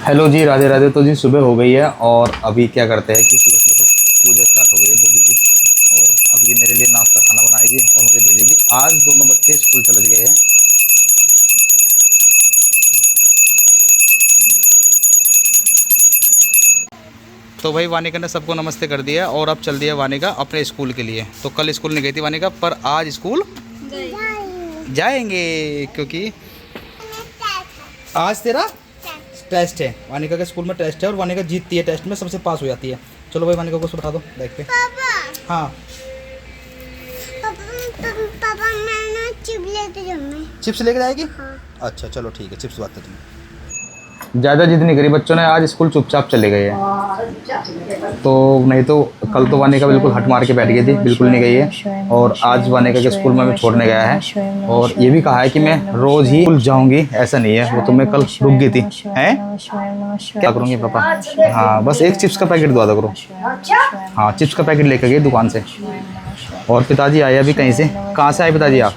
Hello जी, राधे राधे। तो जी सुबह हो गई है और अभी क्या करते हैं कि सुबह सुबह तो पूजा स्टार्ट हो गई है बोबी की। और अब ये मेरे लिए नाश्ता खाना बनाएगी और मुझे भेजेगी। आज दोनों बच्चे स्कूल चले गए हैं। तो भाई वानिका ने सबको नमस्ते कर दिया और अब चल दिया वानिका अपने स्कूल के लिए। तो कल स्कूल नहीं गई थी वानिका, पर आज स्कूल जाएंगे क्योंकि आज तेरा टेस्ट है। वानिका के स्कूल में टेस्ट है और वानिका जीतती है, टेस्ट में सबसे पास हो जाती है। चलो भाई वानिका को बैठा दो बैग पे। हाँ पापा मैं ना चिप्स लेके जाएगी। हाँ। अच्छा चलो ठीक है, चिप्स बात है तुम्हें। ज़्यादा जिद नहीं करी बच्चों ने, आज स्कूल चुपचाप चले गए हैं। तो नहीं तो कल तो वानिका बिल्कुल हट मार के बैठ गई थी, बिल्कुल नहीं गई है। और आज वानिका के स्कूल में मैं छोड़ने गया है और ये भी कहा है कि मैं रोज़ ही स्कूल जाऊंगी, ऐसा नहीं है। वो तो मैं कल रुक गई थी। हैं क्या करूँगी पापा? हाँ बस एक चिप्स का पैकेट दवा दो करो। हाँ चिप्स का पैकेट लेकर गई दुकान से। और पिताजी आए अभी कहीं से। कहाँ से आए पिताजी आप?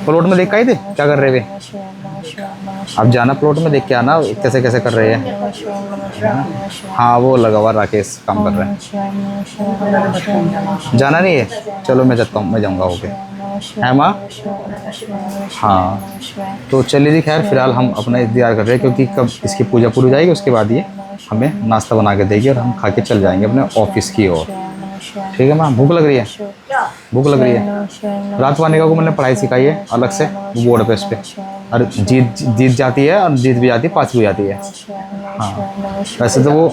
प्लॉट में देख के आए थे, क्या कर रहे थे? अब जाना प्लॉट में देख के आना कैसे कैसे कर रहे हैं। हाँ वो लगा हुआ राकेश काम कर रहे हैं। जाना नहीं है? चलो मैं जाता हूँ, मैं जाऊँगा। ओके है माँ। हाँ तो चलिए जी, खैर फिलहाल हम अपना इंतजार कर रहे हैं क्योंकि कब इसकी पूजा पूरी हो जाएगी उसके बाद ये हमें नाश्ता बना के देगी और हम खा के चल जाएंगे अपने ऑफिस की ओर। ठीक है माँ, भूख लग रही है? भूख लग रही है। रात वानिका को मैंने पढ़ाई सिखाई है अलग से बोर्ड पे इस पे। और जीत जाती है और जीत भी जाती है, पास भी हो जाती है। हाँ वैसे तो वो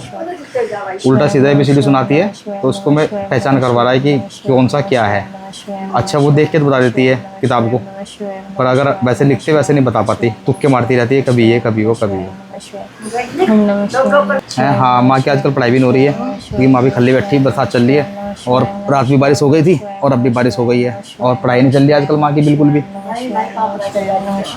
उल्टा सीधा ABCD सुनाती है, तो उसको मैं पहचान करवा रहा है कि कौन सा क्या है। अच्छा वो देख के तो बता देती है किताब को, पर अगर वैसे लिखते वैसे नहीं बता पाती, तुक्के मारती रहती है, कभी ये कभी वो कभी वो। हाँ माँ की आजकल पढ़ाई भी नहीं हो रही है क्योंकि माँ भी खाली बैठी, बरसात चल रही है और रात भी बारिश हो गई थी और अब भी बारिश हो गई है और पढ़ाई नहीं चल रही आजकल माँ की बिल्कुल भी।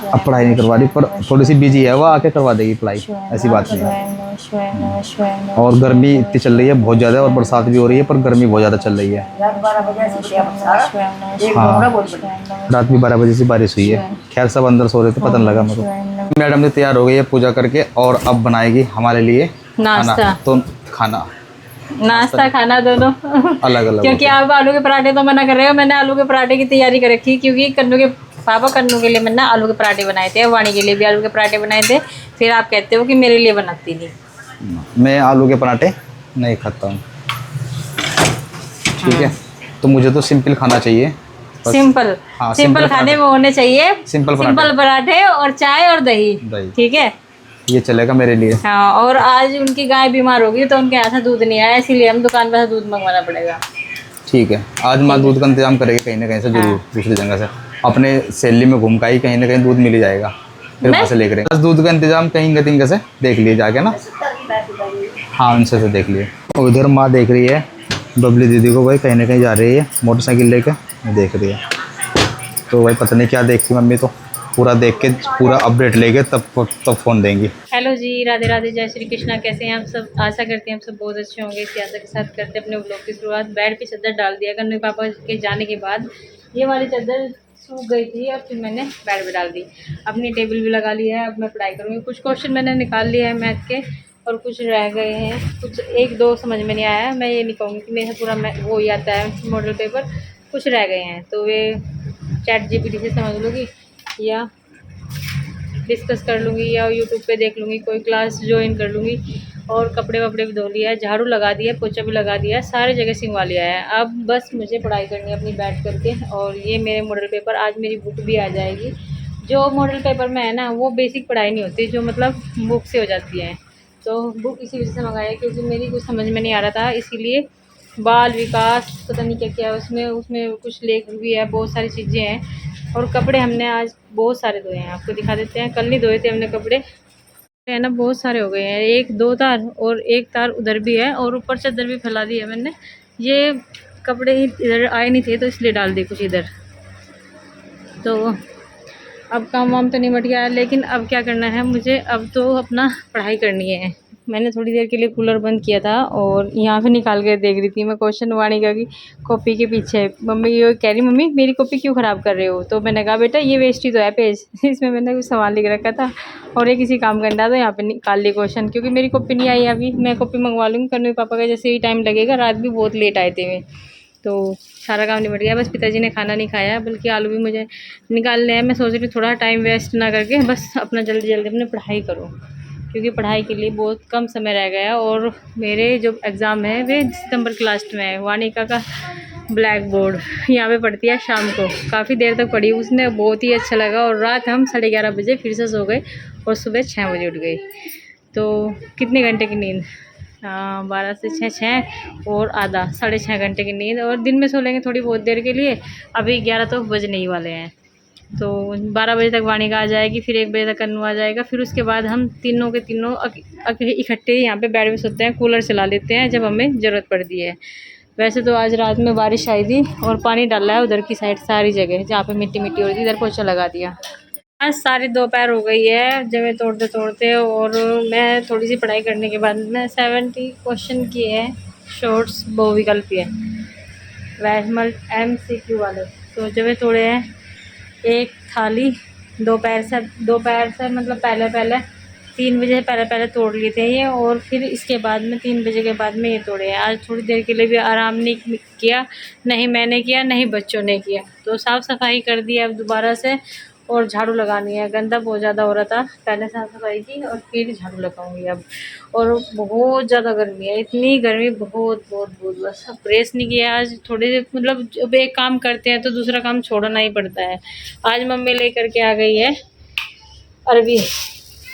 अब पढ़ाई नहीं करवा रही, पर थोड़ी सी बिजी है, वो आके करवा देगी पढ़ाई, ऐसी बात नहीं है। और गर्मी इतनी चल रही है बहुत ज़्यादा, और बरसात भी हो रही है पर गर्मी बहुत ज़्यादा चल रही है। हाँ रात भी 12 बजे से बारिश हुई है। खैर सब अंदर सो रहे थे, पता नहीं लगा मेरे को। मैडम ने तैयार हो गई है पूजा करके और अब बनाएगी हमारे लिए नाश्ता। तो खाना नाश्ता खाना दोनों अलग अलग क्योंकि आप आलू के पराठे तो मना कर रहे हो। मैंने आलू के पराठे की तैयारी कर रखी क्योंकि कन्नू के पापा कन्नू के लिए मैंने आलू के पराठे बनाए थे, वाणी के लिए भी आलू के पराठे बनाए थे। फिर आप कहते हो कि मेरे लिए बनाती नहीं। मैं आलू के पराठे नहीं खाता हूँ। ठीक है तो मुझे तो सिंपल खाना चाहिए। सिंपल। हाँ, सिंपल खाने में होने चाहिए सिंपल पराठे और चाय और दही। ठीक है ये चलेगा मेरे लिए। हाँ और आज उनकी गाय बीमार होगी तो उनके यहाँ से दूध नहीं आया, इसीलिए हम दुकान पर से दूध मंगवाना पड़ेगा। ठीक है आज माँ दूध का इंतजाम करेगी कहीं ना कहीं से जरूर। दूसरी जगह से अपने सैली में घूम का ही कहीं ना कहीं दूध मिल ही जाएगा, फिर वहाँ से लेकर बस दूध का इंतजाम कहीं कहीं से देख लिए जाके ना। हाँ उनसे से देख लिए। उधर माँ देख रही है बबली दीदी को, भाई कहीं ना कहीं जा रही है मोटरसाइकिल लेके देख रही है। तो भाई पता नहीं क्या देखती मम्मी, तो पूरा देख के पूरा अपडेट लेके तब फ़ोन देंगी। हेलो जी, राधे राधे, जय श्री कृष्णा। कैसे हैं आप सब? आशा करते हैं आप सब बहुत अच्छे होंगे। इसी आशा के साथ करते हैं अपने व्लॉग की शुरुआत। बेड पे चादर डाल दिया कन्नू पापा के जाने के बाद। ये वाली चादर सूख गई थी और फिर मैंने बेड पे डाल दी। अपनी टेबल भी लगा ली है, अब मैं पढ़ाई करूँगी। कुछ क्वेश्चन मैंने निकाल लिया है मैथ के और कुछ रह गए हैं, कुछ एक दो समझ में नहीं आया है। मैं ये नहीं कहूँगी कि मेरे पूरा वो ही आता है मॉडल पेपर, कुछ रह गए हैं तो वे ChatGPT से समझ लूँगी या डिस्कस कर लूँगी या यूट्यूब पे देख लूँगी, कोई क्लास ज्वाइन कर लूँगी। और कपड़े वपड़े भी धो लिया है, झाड़ू लगा दिया, पोछा भी लगा दिया, सारे जगह सिंगवा लिया है। अब बस मुझे पढ़ाई करनी है अपनी बैठ करके। और ये मेरे मॉडल पेपर, आज मेरी बुक भी आ जाएगी। जो मॉडल पेपर में है ना वो बेसिक पढ़ाई नहीं होती, जो मतलब बुक से हो जाती है। तो बुक इसी वजह से मंगाई है क्योंकि मेरी कुछ समझ में नहीं आ रहा था, इसीलिए बाल विकास पता नहीं क्या क्या है उसमें उसमें कुछ लेख भी है, बहुत सारी चीज़ें हैं। और कपड़े हमने आज बहुत सारे धोए हैं, आपको दिखा देते हैं। कल नहीं धोए थे हमने कपड़े, है ना, बहुत सारे हो गए हैं। एक दो तार और एक तार उधर भी है और ऊपर चादर भी फैला दी है मैंने। ये कपड़े ही इधर आए नहीं थे तो इसलिए डाल दिए कुछ इधर। तो अब काम वाम तो निमट गया है, लेकिन अब क्या करना है मुझे, अब तो अपना पढ़ाई करनी है। मैंने थोड़ी देर के लिए कूलर बंद किया था और यहाँ पे निकाल कर देख रही थी मैं क्वेश्चन वानिका की कॉपी के पीछे। मम्मी ये कह रही मम्मी मेरी कॉपी क्यों ख़राब कर रहे हो, तो मैंने कहा बेटा ये वेस्ट ही तो है पेज इसमें मैंने कुछ सवाल लिख रखा था और ये किसी काम करना, तो यहाँ पे निकाल ली क्वेश्चन क्योंकि मेरी कॉपी नहीं आई अभी। मैं कॉपी मंगवा लूँगी, कन्नू पापा का जैसे ही टाइम लगेगा, रात भी बहुत लेट आए थे वे, तो सारा काम निपट गया। बस पिताजी ने खाना नहीं खाया, बल्कि आलू भी मुझे निकालने हैं। मैं सोच रही थोड़ा टाइम वेस्ट ना करके बस अपना जल्दी जल्दी अपनी पढ़ाई करूँ, क्योंकि पढ़ाई के लिए बहुत कम समय रह गया और मेरे जो एग्ज़ाम है वे सितंबर के लास्ट में है। वानिका का ब्लैक बोर्ड यहाँ पे पढ़ती है शाम को, काफ़ी देर तक पढ़ी उसने, बहुत ही अच्छा लगा। और रात हम 11:30 बजे फिर से सो गए और सुबह 6 बजे उठ गए। तो कितने घंटे की नींद, 12 से 6 और आधा 6.5 घंटे की नींद। और दिन में सो लेंगे थोड़ी बहुत देर के लिए। अभी 11 तो बजने ही वाले हैं, तो 12 बजे तक वानिका आ जाएगी, फिर 1 बजे तक कन्नू आ जाएगा। फिर उसके बाद हम तीनों के तीनों इकट्ठे यहाँ पे बेड में सोते हैं, कूलर चला लेते हैं जब हमें ज़रूरत पड़ती है। वैसे तो आज रात में बारिश आई थी और पानी डाला है उधर की साइड सारी जगह, जहाँ पे मिट्टी मिट्टी हो रही थी इधर पोछा लगा दिया। आज सारी दोपहर हो गई है जगह तोड़ते तोड़ते, और मैं थोड़ी सी पढ़ाई करने के बाद मैं 70 क्वेश्चन किए हैं शॉर्ट्स बहुविकल्पीय वैशमल MCQ वाले, तो जगह तोड़े हैं। एक थाली दोपहर से मतलब पहले 3 बजे पहले तोड़ लिए थे ये, और फिर इसके बाद में 3 बजे के बाद में ये तोड़े हैं। आज थोड़ी देर के लिए भी आराम नहीं किया, नहीं मैंने किया नहीं बच्चों ने किया, तो साफ़ सफाई कर दी अब दोबारा से, और झाड़ू लगानी है। गंदा बहुत ज़्यादा हो रहा था, पहले साफ़ सफाई की और फिर झाड़ू लगाऊंगी अब। और बहुत ज़्यादा गर्मी है, इतनी गर्मी बहुत बहुत बहुत, बस अब प्रेस नहीं किया आज। थोड़े मतलब जब एक काम करते हैं तो दूसरा काम छोड़ना ही पड़ता है। आज मम्मी लेकर के आ गई है अरवी,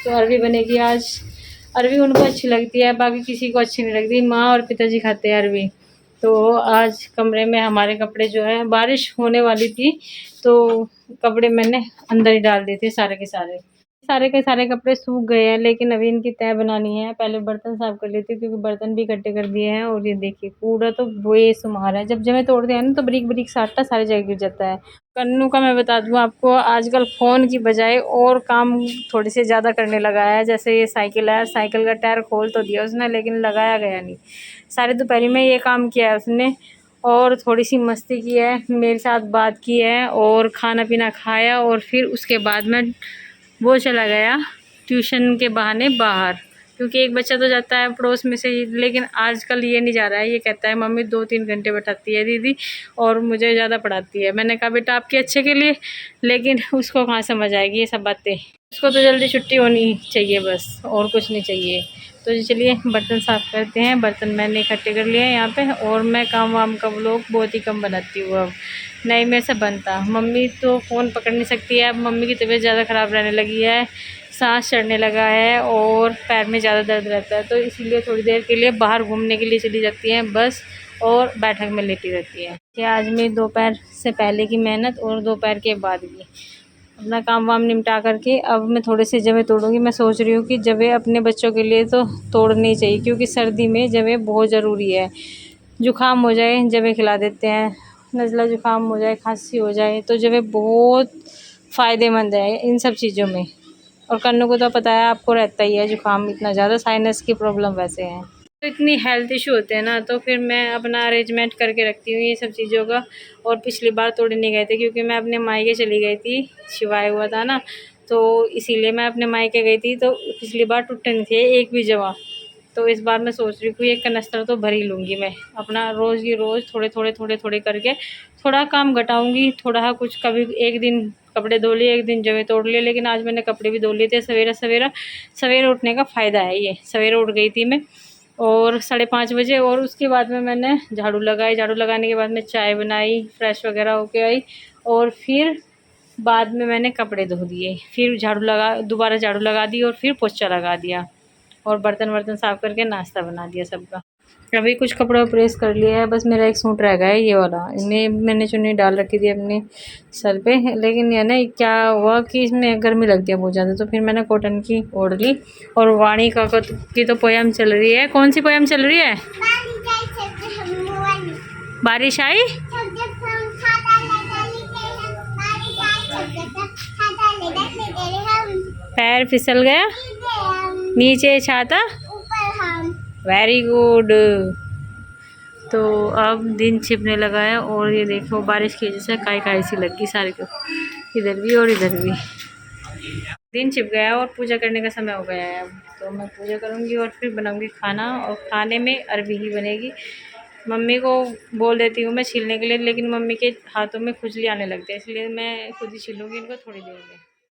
तो अरवी बनेगी आज। अरवी उनको अच्छी लगती है, बाकी किसी को अच्छी नहीं लगती। माँ और पिताजी खाते हैं अरवी। तो आज कमरे में हमारे कपड़े जो है, बारिश होने वाली थी तो कपड़े मैंने अंदर ही डाल दिए थे सारे के सारे कपड़े सूख गए हैं, लेकिन अभी इनकी तह बनानी है। पहले बर्तन साफ़ कर लेती हूँ क्योंकि बर्तन भी इकट्ठे कर दिए हैं। और ये देखिए कूड़ा तो बेसुमार है, जब जब तोड़ते हैं ना तो बारीक बारीक साटा सारी जगह गिर जाता है। कन्नू का मैं बता दूँ आपको, आजकल फ़ोन की बजाय और काम थोड़े से ज़्यादा करने लगा है। जैसे ये साइकिल है, साइकिल का टायर खोल तो दिया उसने लेकिन लगाया गया नहीं। सारी दोपहरी में ये काम किया है उसने, और थोड़ी सी मस्ती की है, मेरे साथ बात की है और खाना पीना खाया। और फिर उसके बाद में वो चला गया ट्यूशन के बहाने बाहर, क्योंकि एक बच्चा तो जाता है पड़ोस में से, लेकिन आजकल ये नहीं जा रहा है। ये कहता है मम्मी 2-3 घंटे बैठाती है दीदी और मुझे ज़्यादा पढ़ाती है। मैंने कहा बेटा आपके अच्छे के लिए, लेकिन उसको कहाँ समझ आएगी ये सब बातें। उसको तो जल्दी छुट्टी होनी चाहिए बस, और कुछ नहीं चाहिए। तो चलिए बर्तन साफ़ करते हैं। बर्तन मैंने इकट्ठे कर लिए हैं यहाँ पे, और मैं काम वाम का व्लॉग बहुत ही कम बनाती हूँ अब, नहीं मेरे से बनता। मम्मी तो फ़ोन पकड़ नहीं सकती है अब, मम्मी की तबीयत ज़्यादा ख़राब रहने लगी है, सांस चढ़ने लगा है और पैर में ज़्यादा दर्द रहता है, तो इसीलिए थोड़ी देर के लिए बाहर घूमने के लिए चली जाती हैं बस, और बैठक में लेटी रहती है। कि आज मेरी दोपहर से पहले की मेहनत और दोपहर के बाद की, अपना काम वाम निपटा करके अब मैं थोड़े से जवे तोड़ूंगी। मैं सोच रही हूँ कि जवे अपने बच्चों के लिए तो तोड़नी चाहिए, क्योंकि सर्दी में जवे बहुत ज़रूरी है। जुकाम हो जाए जवे खिला देते हैं, नज़ला जुकाम हो जाए, खांसी हो जाए, तो जवे बहुत फ़ायदेमंद है इन सब चीज़ों में। और कन्नू को तो पता है, आपको रहता ही है जुकाम इतना ज़्यादा, साइनस की प्रॉब्लम वैसे है, तो इतनी हेल्थ इशू होते हैं ना, तो फिर मैं अपना अरेंजमेंट करके रखती हूँ ये सब चीज़ों का। और पिछली बार तोड़ने नहीं गए थे क्योंकि मैं अपने मायके चली गई थी, शिवाय हुआ था ना, तो इसीलिए मैं अपने मायके गई थी। तो पिछली बार टूटे नहीं थे एक भी जवा, तो इस बार मैं सोच रही हूँ एक कनस्तर तो भर ही लूँगी मैं अपना, रोज़ की रोज़ थोड़े थोड़े करके थोड़ा काम घटाऊँगी। थोड़ा कुछ, कभी एक दिन कपड़े धो लिए, एक दिन जवे तोड़ लिए, लेकिन आज मैंने कपड़े भी धो लिए थे। सवेरे उठने का फ़ायदा है ये। सवेरे उठ गई थी मैं और 5:30 बजे, और उसके बाद में मैंने झाड़ू लगाई। झाड़ू लगाने के बाद में चाय बनाई, फ्रेश वगैरह होके आई, और फिर बाद में मैंने कपड़े धो दिए, फिर दोबारा झाड़ू लगा दी, और फिर पोछा लगा दिया, और बर्तन साफ़ करके नाश्ता बना दिया सबका। अभी कुछ कपड़ा प्रेस कर लिया है, बस मेरा एक सूट रह गया है ये वाला। इन्हें मैंने चुन्नी डाल रखी थी अपने सर पे, लेकिन ये ना क्या हुआ कि इसमें गर्मी लगती है बहुत ज़्यादा, तो फिर मैंने कॉटन की ओढ़ ली। और वाणी की तो पोयम चल रही है। कौन सी पोयम चल रही है? बारिश आई, पैर फिसल गया, नीचे छाता वेरी गुड। तो अब दिन छिपने लगा है और ये देखो बारिश की वजह से काई काई सी लग गई सारी को, इधर भी और इधर भी। दिन छिप गया है और पूजा करने का समय हो गया है अब। तो मैं पूजा करूँगी और फिर बनाऊँगी खाना, और खाने में अरबी ही बनेगी। मम्मी को बोल देती हूँ मैं छीलने के लिए, लेकिन मम्मी के हाथों में खुजली आने लगती है, इसलिए मैं खुद ही छीलूँगी इनको थोड़ी देर में।